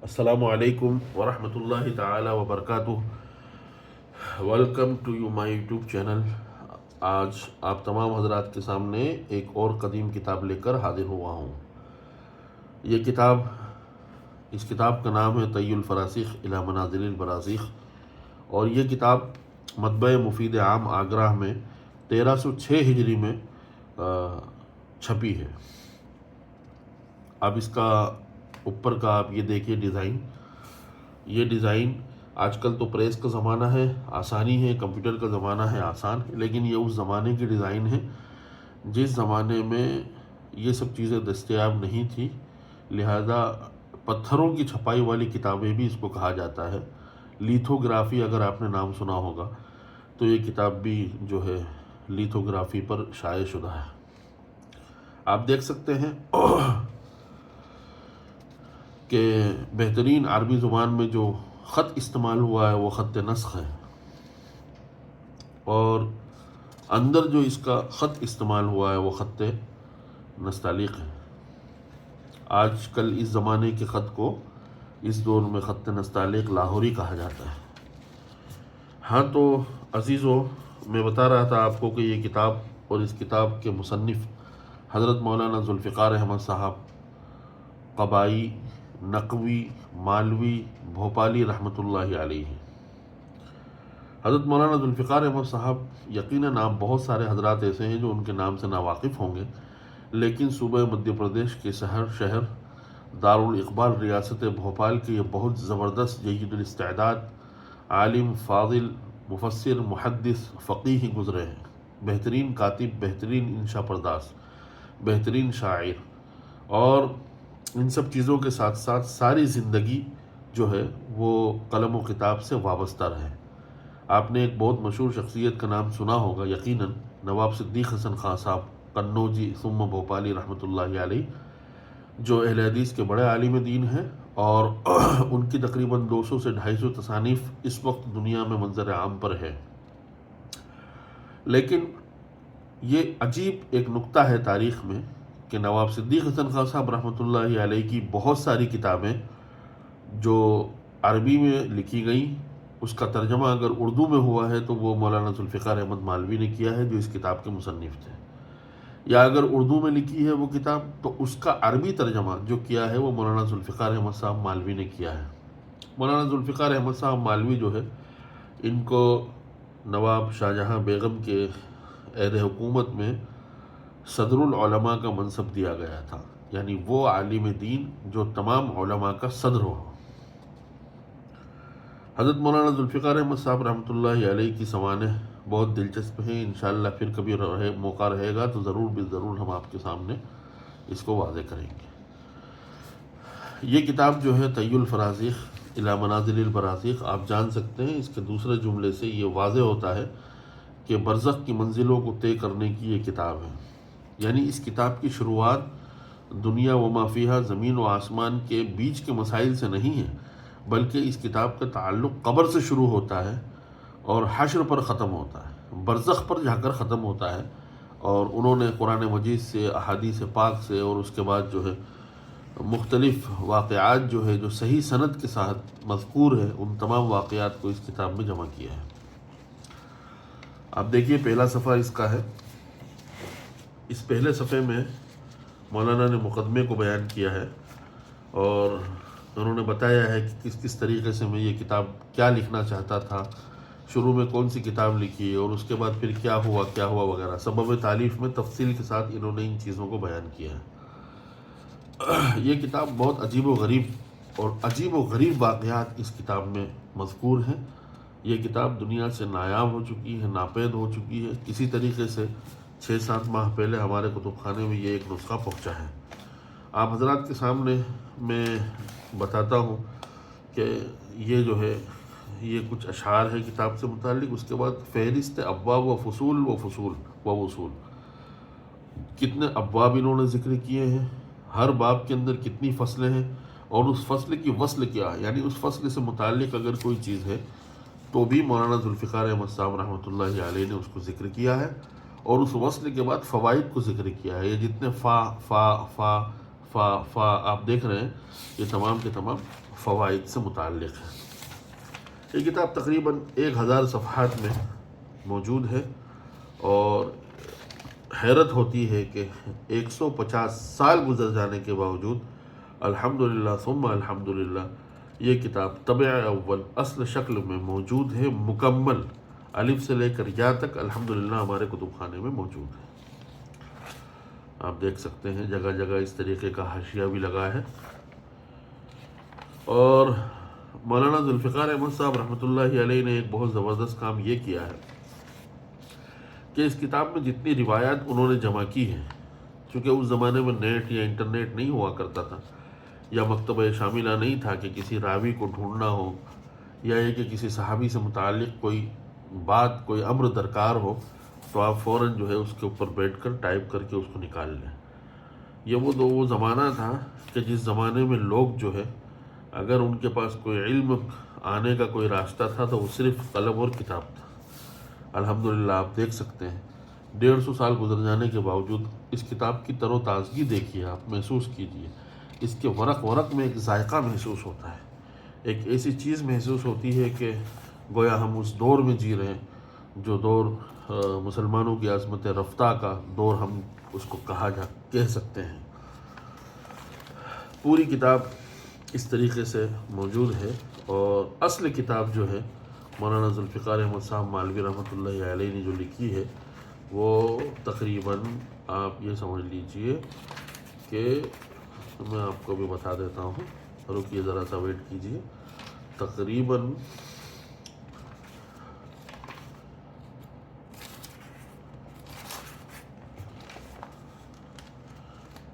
السلام علیکم ورحمۃ اللہ تعالی وبرکاتہ۔ Welcome to you my YouTube channel. آج آپ تمام حضرات کے سامنے ایک اور قدیم کتاب لے کر حاضر ہوا ہوں۔ اس کتاب کا نام ہے طی الفراسیخ الی منازل البرازیخ، اور یہ کتاب مطبع مفید عام آگرہ میں 1306 ہجری میں چھپی ہے۔ اب اس کا اوپر کا آپ یہ دیکھیے یہ ڈیزائن آج کل تو پریس کا زمانہ ہے، آسانی ہے، کمپیوٹر کا زمانہ ہے، آسان، لیکن یہ اس زمانے کی ڈیزائن ہے جس زمانے میں یہ سب چیزیں دستیاب نہیں تھی، لہذا پتھروں کی چھپائی والی کتابیں بھی اس کو کہا جاتا ہے۔ لیتھوگرافی اگر آپ نے نام سنا ہوگا تو یہ کتاب بھی جو ہے لیتھوگرافی پر شائع شدہ ہے۔ آپ دیکھ سکتے ہیں کہ بہترین عربی زبان میں جو خط استعمال ہوا ہے وہ خط نسخ ہے، اور اندر جو اس کا خط استعمال ہوا ہے وہ خط نستعلیق ہے۔ آج کل اس زمانے کے خط کو اس دور میں خط نستعلیق لاہوری کہا جاتا ہے۔ ہاں تو عزیزو، میں بتا رہا تھا آپ کو کہ یہ کتاب اور اس کتاب کے مصنف حضرت مولانا ذوالفقار احمد صاحب قبائی، نقوی، مالوی، بھوپالی رحمۃ اللہ علیہ ہیں۔ حضرت مولانا ذوالفقار احمد صاحب، یقیناً آپ بہت سارے حضرات ایسے ہیں جو ان کے نام سے ناواقف ہوں گے، لیکن صوبہ مدھیہ پردیش کے شہر دارالاقبال ریاست بھوپال کے یہ بہت زبردست جید الاستعداد عالم، فاضل، مفسر، محدث، فقیہ گزرے ہیں۔ بہترین کاتب، بہترین انشا پرداز، بہترین شاعر، اور ان سب چیزوں کے ساتھ ساتھ ساری زندگی جو ہے وہ قلم و کتاب سے وابستہ رہے۔ آپ نے ایک بہت مشہور شخصیت کا نام سنا ہوگا یقیناً، نواب صدیق حسن خان صاحب قنوجی ثم بھوپالی رحمۃ اللہ علیہ، جو اہل حدیث کے بڑے عالم دین ہیں، اور ان کی تقریباً 200 سے 250 تصانیف اس وقت دنیا میں منظر عام پر ہے۔ لیکن یہ عجیب ایک نکتہ ہے تاریخ میں کہ نواب صدیق حسن خان صاحب رحمۃ اللہ علیہ کی بہت ساری کتابیں جو عربی میں لکھی گئیں، اس کا ترجمہ اگر اردو میں ہوا ہے تو وہ مولانا ذوالفقار احمد مالوی نے کیا ہے، جو اس کتاب کے مصنف تھے، یا اگر اردو میں لکھی ہے وہ کتاب تو اس کا عربی ترجمہ جو کیا ہے وہ مولانا ذوالفقار احمد صاحب مالوی نے کیا ہے۔ مولانا ذوالفقار احمد صاحب مالوی جو ہے، ان کو نواب شاہجہاں بیگم کے عہد حکومت میں صدر العلماء کا منصب دیا گیا تھا، یعنی وہ عالم دین جو تمام علماء کا صدر ہو۔ حضرت مولانا ذوالفقار احمد صاحب رحمۃ اللہ علیہ کی سوانح بہت دلچسپ ہیں، انشاءاللہ پھر کبھی موقع رہے گا تو ضرور ہم آپ کے سامنے اس کو واضح کریں گے۔ یہ کتاب جو ہے طی الفراسیخ الی منازل البرازیخ، آپ جان سکتے ہیں اس کے دوسرے جملے سے یہ واضح ہوتا ہے کہ برزخ کی منزلوں کو طے کرنے کی یہ کتاب ہے، یعنی اس کتاب کی شروعات دنیا و ما فیہا، زمین و آسمان کے بیچ کے مسائل سے نہیں ہے، بلکہ اس کتاب کا تعلق قبر سے شروع ہوتا ہے اور حشر پر ختم ہوتا ہے، برزخ پر جا کر ختم ہوتا ہے۔ اور انہوں نے قرآن مجید سے، احادیث پاک سے، اور اس کے بعد جو ہے مختلف واقعات جو ہے جو صحیح سند کے ساتھ مذکور ہے، ان تمام واقعات کو اس کتاب میں جمع کیا ہے۔ آپ دیکھیے پہلا صفحہ اس کا ہے۔ اس پہلے صفحے میں مولانا نے مقدمے کو بیان کیا ہے، اور انہوں نے بتایا ہے کہ کس طریقے سے میں یہ کتاب کیا لکھنا چاہتا تھا، شروع میں کون سی کتاب لکھی، اور اس کے بعد پھر کیا ہوا وغیرہ، سبب تالیف میں تفصیل کے ساتھ انہوں نے ان چیزوں کو بیان کیا ہے۔ یہ کتاب بہت عجیب و غریب واقعات اس کتاب میں مذکور ہیں۔ یہ کتاب دنیا سے نایاب ہو چکی ہے، ناپید ہو چکی ہے، کسی طریقے سے 6-7 ماہ پہلے ہمارے کتب خانے میں یہ ایک نسخہ پہنچا ہے۔ آپ حضرات کے سامنے میں بتاتا ہوں کہ یہ جو ہے یہ کچھ اشعار ہے کتاب سے متعلق، اس کے بعد فہرست ابواب و فصول و وصول، کتنے ابواب انہوں نے ذکر کیے ہیں، ہر باب کے اندر کتنی فصلیں ہیں، اور اس فصل کی وصل کیا ہے، یعنی اس فصل سے متعلق اگر کوئی چیز ہے تو بھی مولانا ذوالفقار احمد صاحب رحمۃ اللہ علیہ نے اس کو ذکر کیا ہے، اور اس وصل کے بعد فوائد کو ذکر کیا ہے۔ یہ جتنے فا آپ دیکھ رہے ہیں یہ تمام کے تمام فوائد سے متعلق ہے۔ یہ کتاب تقریباً 1000 صفحات میں موجود ہے، اور حیرت ہوتی ہے کہ 150 سال گزر جانے کے باوجود الحمدللہ ثم الحمدللہ یہ کتاب طبع اول اصل شکل میں موجود ہے، مکمل الف سے لے کر یا تک الحمدللہ ہمارے کتب خانے میں موجود ہے۔ آپ دیکھ سکتے ہیں جگہ جگہ اس طریقے کا حاشیہ بھی لگا ہے۔ اور مولانا ذوالفقار احمد صاحب رحمۃ اللہ علیہ نے ایک بہت زبردست کام یہ کیا ہے کہ اس کتاب میں جتنی روایات انہوں نے جمع کی ہیں، چونکہ اس زمانے میں نیٹ یا انٹرنیٹ نہیں ہوا کرتا تھا، یا مکتبہ شاملہ نہیں تھا کہ کسی راوی کو ڈھونڈنا ہو، یا یہ کہ کسی صحابی سے متعلق کوئی بات، کوئی امر درکار ہو تو آپ فوراً جو ہے اس کے اوپر بیٹھ کر ٹائپ کر کے اس کو نکال لیں۔ یہ وہ زمانہ تھا کہ جس زمانے میں لوگ جو ہے اگر ان کے پاس کوئی علم آنے کا کوئی راستہ تھا تو وہ صرف قلم اور کتاب تھا۔ الحمدللہ آپ دیکھ سکتے ہیں 150 سال گزر جانے کے باوجود اس کتاب کی تر و تازگی دیکھیے، آپ محسوس کیجیے، اس کے ورق ورق میں ایک ذائقہ محسوس ہوتا ہے، ایک ایسی چیز محسوس ہوتی ہے کہ گویا ہم اس دور میں جی رہے ہیں جو دور مسلمانوں کی عظمت رفتہ کا دور ہم اس کو کہہ سکتے ہیں۔ پوری کتاب اس طریقے سے موجود ہے، اور اصل کتاب جو ہے مولانا ذوالفقار احمد صاحب مالوی رحمۃ اللہ علیہ نے جو لکھی ہے وہ تقریباً آپ یہ سمجھ لیجئے کہ میں آپ کو بھی بتا دیتا ہوں، رکیے ذرا سا ویٹ کیجئے، تقریباً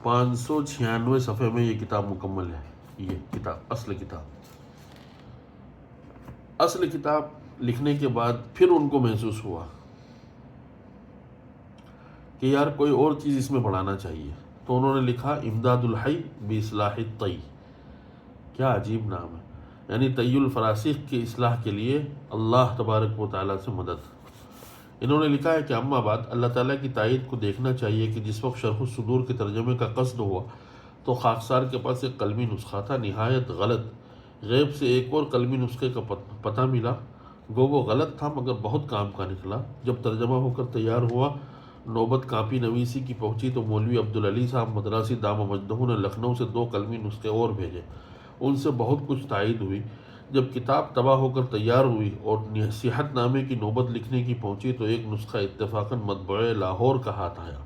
596 صفحے میں یہ کتاب مکمل ہے۔ یہ کتاب اصل کتاب لکھنے کے بعد پھر ان کو محسوس ہوا کہ یار کوئی اور چیز اس میں بڑھانا چاہیے، تو انہوں نے لکھا امداد الحی باصلاح الطی۔ کیا عجیب نام ہے، یعنی طی الفراسخ کی اصلاح کے لیے اللہ تبارک و تعالیٰ سے مدد۔ انہوں نے لکھا ہے کہ اما بعد، اللہ تعالیٰ کی تائید کو دیکھنا چاہیے کہ جس وقت شرح الصدور کے ترجمے کا قصد ہوا تو خاکسار کے پاس ایک قلمی نسخہ تھا نہایت غلط، غیب سے ایک اور قلمی نسخے کا پتہ ملا، گو وہ غلط تھا مگر بہت کام کا نکلا۔ جب ترجمہ ہو کر تیار ہوا، نوبت کاپی نویسی کی پہنچی تو مولوی عبدالعلی صاحب مدراسی دامہ مجدہ نے لکھنؤ سے 2 قلمی نسخے اور بھیجے، ان سے بہت کچھ تائید ہوئی۔ جب کتاب طبع ہو کر تیار ہوئی اور صحت نامے کی نوبت لکھنے کی پہنچی تو ایک نسخہ اتفاقاً مطبوعہ لاہور کا ہاتھ آیا،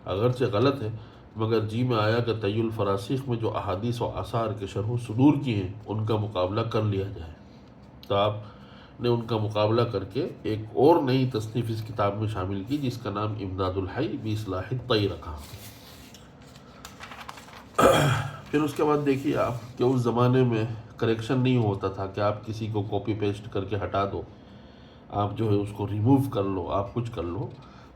اگرچہ غلط ہے مگر جی میں آیا کہ طی الفراسخ میں جو احادیث و آثار کے شرح و صدور کی ہیں ان کا مقابلہ کر لیا جائے۔ تو آپ نے ان کا مقابلہ کر کے ایک اور نئی تصنیف اس کتاب میں شامل کی جس کا نام امداد الحی باصلاح الطی رکھا۔ پھر اس کے بعد دیکھیے آپ کہ اس زمانے میں کریکشن نہیں ہوتا تھا کہ آپ کسی کو کاپی پیسٹ کر کے ہٹا دو، آپ جو ہے اس کو ریموو کر لو، آپ کچھ کر لو،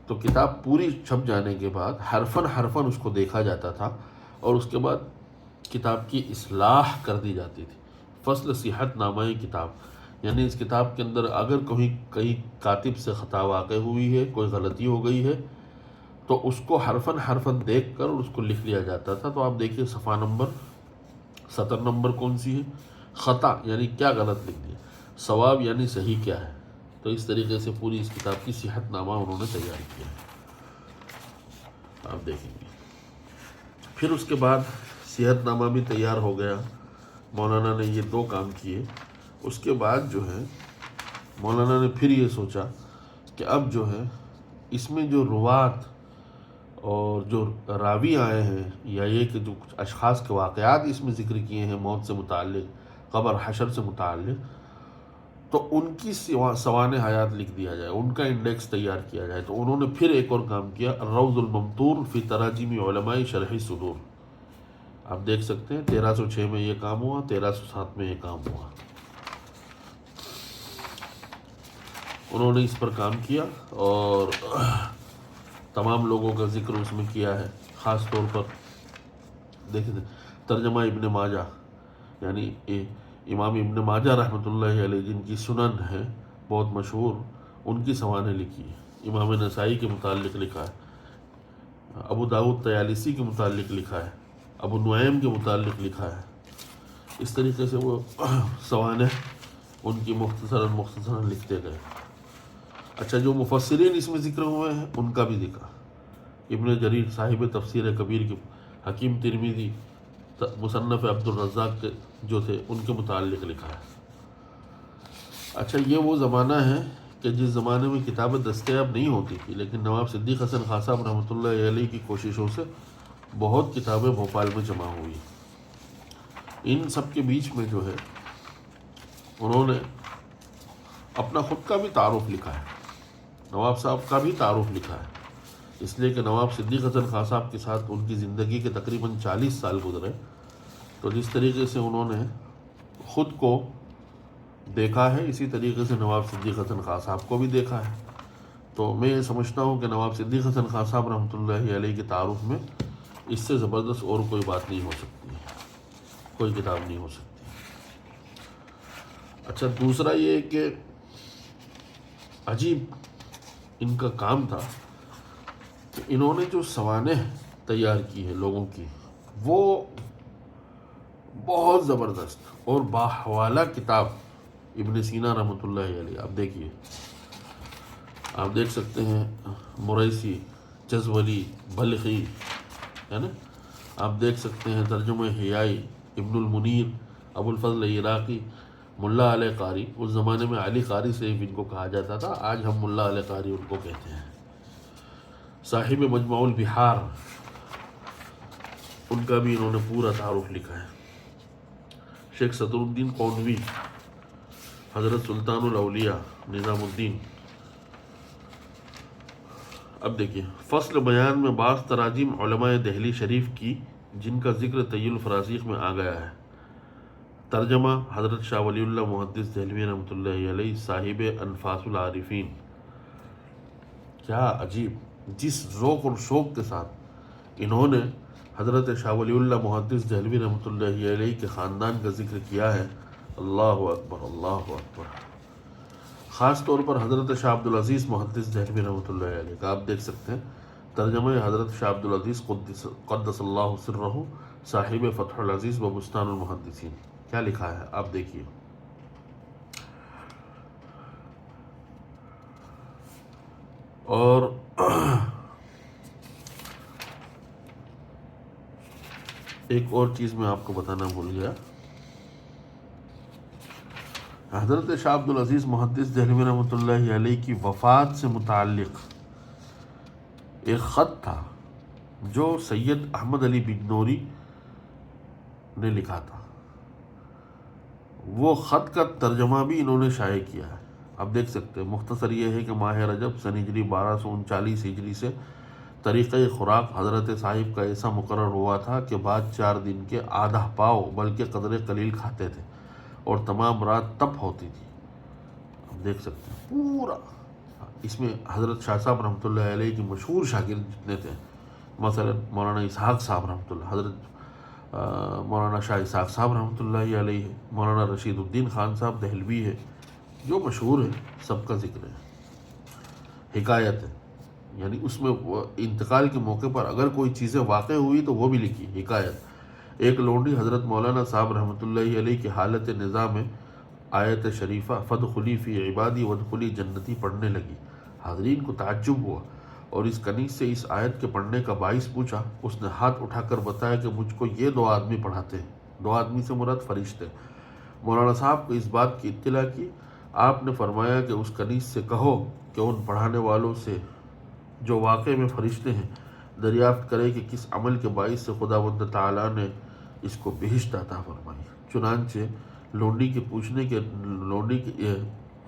تو کتاب پوری چھپ جانے کے بعد حرفاً حرفاً اس کو دیکھا جاتا تھا اور اس کے بعد کتاب کی اصلاح کر دی جاتی تھی۔ فصل صحت نامہ کتاب، یعنی اس کتاب کے اندر اگر کہیں کاتب سے خطا واقع ہوئی ہے، کوئی غلطی ہو گئی ہے تو اس کو حرفاً حرفاً دیکھ کر اس کو لکھ لیا جاتا تھا۔ تو آپ دیکھیے صفحہ نمبر، سطر نمبر کون سی ہے، خطا یعنی کیا غلط لکھ دیا، صواب یعنی صحیح کیا ہے۔ تو اس طریقے سے پوری اس کتاب کی صحت نامہ انہوں نے تیار کیا ہے، آپ دیکھیں گے۔ پھر اس کے بعد صحت نامہ بھی تیار ہو گیا، مولانا نے یہ 2 کام کیے۔ اس کے بعد جو ہے مولانا نے پھر یہ سوچا کہ اب جو ہے اس میں جو روات اور جو راوی آئے ہیں یا یہ کہ جو کچھ اشخاص کے واقعات اس میں ذکر کیے ہیں موت سے متعلق، قبر حشر سے متعلق، تو ان کی سوانح حیات لکھ دیا جائے، ان کا انڈیکس تیار کیا جائے۔ تو انہوں نے پھر ایک اور کام کیا، الروض الممطور فی تراجم علماء شرح صدور۔ آپ دیکھ سکتے ہیں 1306 میں یہ کام ہوا، 1307 میں یہ کام ہوا۔ انہوں نے اس پر کام کیا اور تمام لوگوں کا ذکر اس میں کیا ہے، خاص طور پر دیکھیں ترجمہ ابن ماجہ، یعنی امام ابن ماجہ رحمۃ اللہ علیہ جن کی سنن ہے بہت مشہور، ان کی سوانح لکھی ہے۔ امام نسائی کے متعلق لکھا ہے، ابو داؤد طیالسی کے متعلق لکھا ہے، ابو نعیم کے متعلق لکھا ہے. اس طریقے سے وہ سوانح ان کی مختصراً لکھتے گئے. اچھا، جو مفسرین اس میں ذکر ہوئے ہیں ان کا بھی ذکر ابن جریر صاحب تفسیر کبیر کی، حکیم ترمذی مصنف عبد الرزاق کے جو تھے ان کے متعلق لکھا ہے. اچھا، یہ وہ زمانہ ہے کہ جس زمانے میں کتابیں دستیاب نہیں ہوتی تھی، لیکن نواب صدیق حسن خان صاحب رحمۃ اللہ علیہ کی کوششوں سے بہت کتابیں بھوپال میں جمع ہوئی. ان سب کے بیچ میں جو ہے انہوں نے اپنا خود کا بھی تعارف لکھا ہے، نواب صاحب کا بھی تعارف لکھا ہے، اس لیے کہ نواب صدیق حسن خان صاحب کے ساتھ ان کی زندگی کے تقریباً 40 سال گزرے. تو جس طریقے سے انہوں نے خود کو دیکھا ہے، اسی طریقے سے نواب صدیق حسن خان صاحب کو بھی دیکھا ہے. تو میں یہ سمجھتا ہوں کہ نواب صدیق حسن خان صاحب رحمۃ اللہ علیہ کے تعارف میں اس سے زبردست اور کوئی بات نہیں ہو سکتی، کوئی کتاب نہیں ہو سکتی. اچھا، دوسرا یہ کہ عجیب ان کا کام تھا کہ انہوں نے جو سوانح تیار کی ہے لوگوں کی، وہ بہت زبردست اور باحوالہ کتاب ابن سینا رحمۃ اللہ علیہ. آپ دیکھیے، آپ دیکھ سکتے ہیں مریسی، جزولی، بلخی، ہے نا. آپ دیکھ سکتے ہیں ترجمہ حیائی ابن المنیر، ابو الفضل عراقی، ملا علی قاری. اس زمانے میں علی قاری سے ان کو کہا جاتا تھا، آج ہم ملا علی قاری ان کو کہتے ہیں. صاحب مجمع البحار، ان کا بھی انہوں نے پورا تعارف لکھا ہے. شیخ صدر الدین قونوی، حضرت سلطان الاولیاء نظام الدین. اب دیکھیے، فصل بیان میں بعض تراجم علماء دہلی شریف کی جن کا ذکر طی الفرازیق میں آ گیا ہے. ترجمہ حضرت شاہ ولی اللہ محدث دہلوی رحمۃ اللہ علیہ، صاحب انفاس العارفین. کیا عجیب، جس ذوق اور شوق کے ساتھ انہوں نے حضرت شاہ ولی اللہ محدث دہلوی رحمۃ اللہ علیہ کے خاندان کا ذکر کیا ہے. اللہ اکبر، اللہ اکبر. خاص طور پر حضرت شاہ عبدالعزیز محدث دہلوی رحمۃ اللہ علیہ کا آپ دیکھ سکتے ہیں. ترجمہ حضرت شاہ عبدالعزیز قدس اللہ سرہ، صاحب فتح العزیز و بستان المحدثین. کیا لکھا ہے آپ دیکھیے. اور ایک اور چیز میں آپ کو بتانا بھول گیا، حضرت شاہ عبدالعزیز محدث دہلوی رحمۃ اللہ علیہ کی وفات سے متعلق ایک خط تھا جو سید احمد علی بجنوری نے لکھا تھا. وہ خط کا ترجمہ بھی انہوں نے شائع کیا ہے. آپ دیکھ سکتے ہیں. مختصر یہ ہے کہ ماہ رجب سن ہجری 1239 ہجری سے طریقہ خوراک حضرت صاحب کا ایسا مقرر ہوا تھا کہ بعد 4 دن کے آدھا پاؤ بلکہ قدر قلیل کھاتے تھے اور تمام رات تپ ہوتی تھی. آپ دیکھ سکتے ہیں پورا. اس میں حضرت شاہ صاحب رحمۃ اللہ علیہ کی مشہور شاگرد جتنے تھے، مثلا مولانا اسحاق صاحب رحمۃ اللہ، حضرت مولانا شاہ اسحاق صاحب رحمۃ اللہ علیہ ہے، مولانا رشید الدین خان صاحب دہلوی ہے جو مشہور ہے، سب کا ذکر ہے. حکایت ہے، یعنی اس میں انتقال کے موقع پر اگر کوئی چیزیں واقع ہوئی تو وہ بھی لکھی. حکایت: ایک لونڈی حضرت مولانا صاحب رحمۃ اللہ علیہ کی حالت نظام میں آیت شریفہ فادخلی فی عبادی وادخلی جنتی پڑھنے لگی. حاضرین کو تعجب ہوا اور اس کنیز سے اس آیت کے پڑھنے کا باعث پوچھا. اس نے ہاتھ اٹھا کر بتایا کہ مجھ کو یہ 2 آدمی پڑھاتے ہیں. 2 آدمی سے مراد فرشتے. مولانا صاحب کو اس بات کی اطلاع کی. آپ نے فرمایا کہ اس کنیز سے کہو کہ ان پڑھانے والوں سے جو واقع میں فرشتے ہیں دریافت کرے کہ کس عمل کے باعث سے خداوند تعالیٰ نے اس کو بہشت عطا فرمائی.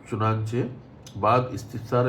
چنانچہ بعد استفسار